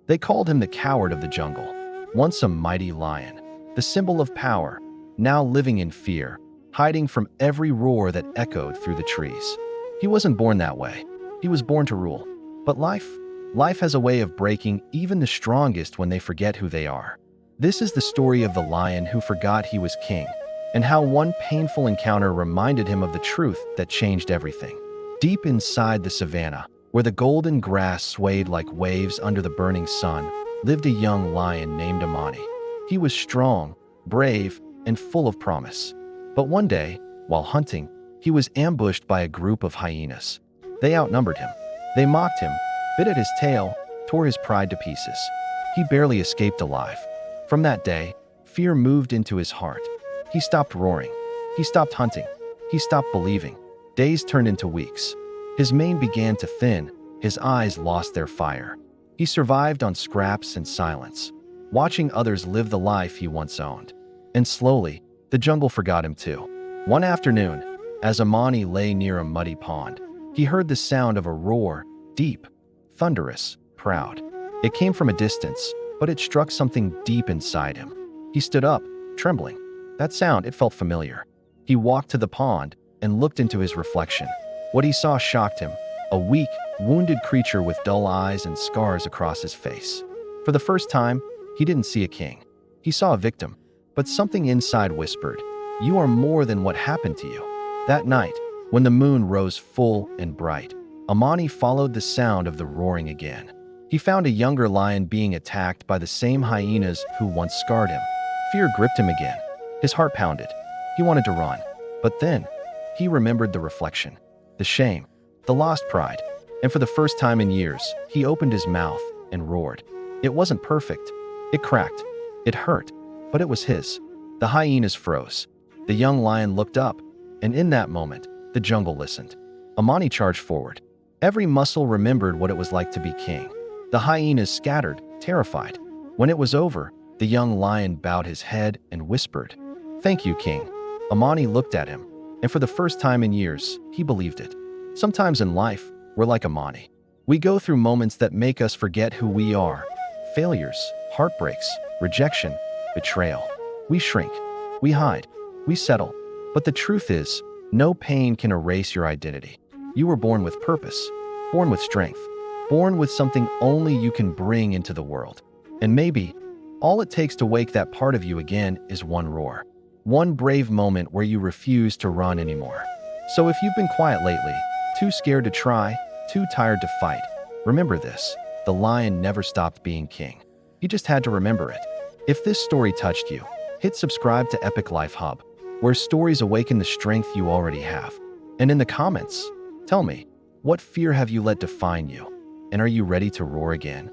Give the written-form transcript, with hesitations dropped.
They called him the coward of the jungle, once a mighty lion, the symbol of power, now living in fear, hiding from every roar that echoed through the trees. He wasn't born that way. He was born to rule. But life has a way of breaking even the strongest when they forget who they are. This is the story of the lion who forgot he was king, and how one painful encounter reminded him of the truth that changed everything. Deep inside the savannah, where the golden grass swayed like waves under the burning sun, lived a young lion named Amani. He was strong, brave, and full of promise. But one day, while hunting, he was ambushed by a group of hyenas. They outnumbered him. They mocked him, bit at his tail, tore his pride to pieces. He barely escaped alive. From that day, fear moved into his heart. He stopped roaring. He stopped hunting. He stopped believing. Days turned into weeks. His mane began to thin. His eyes lost their fire. He survived on scraps and silence, watching others live the life he once owned. And slowly, the jungle forgot him too. One afternoon, as Amani lay near a muddy pond, he heard the sound of a roar, deep, thunderous, proud. It came from a distance, but it struck something deep inside him. He stood up, trembling. That sound, it felt familiar. He walked to the pond and looked into his reflection. What he saw shocked him, a weak, wounded creature with dull eyes and scars across his face. For the first time, he didn't see a king. He saw a victim, but something inside whispered, "You are more than what happened to you." That night, when the moon rose full and bright, Amani followed the sound of the roaring again. He found a younger lion being attacked by the same hyenas who once scarred him. Fear gripped him again. His heart pounded. He wanted to run. But then, he remembered the reflection, the shame, the lost pride. And for the first time in years, he opened his mouth and roared. It wasn't perfect. It cracked. It hurt. But it was his. The hyenas froze. The young lion looked up, and in that moment, the jungle listened. Amani charged forward. Every muscle remembered what it was like to be king. The hyenas scattered, terrified. When it was over, the young lion bowed his head and whispered, "Thank you, king." Amani looked at him, and for the first time in years, he believed it. Sometimes in life, we're like Amani. We go through moments that make us forget who we are. Failures, heartbreaks, rejection, betrayal. We shrink. We hide. We settle. But the truth is, no pain can erase your identity. You were born with purpose, born with strength, born with something only you can bring into the world. And maybe, all it takes to wake that part of you again is one roar. One brave moment where you refuse to run anymore. So if you've been quiet lately, too scared to try, too tired to fight, remember this: the lion never stopped being king. He just had to remember it. If this story touched you, hit subscribe to Epic Life Hub, where stories awaken the strength you already have. And in the comments, tell me, what fear have you let define you? And are you ready to roar again?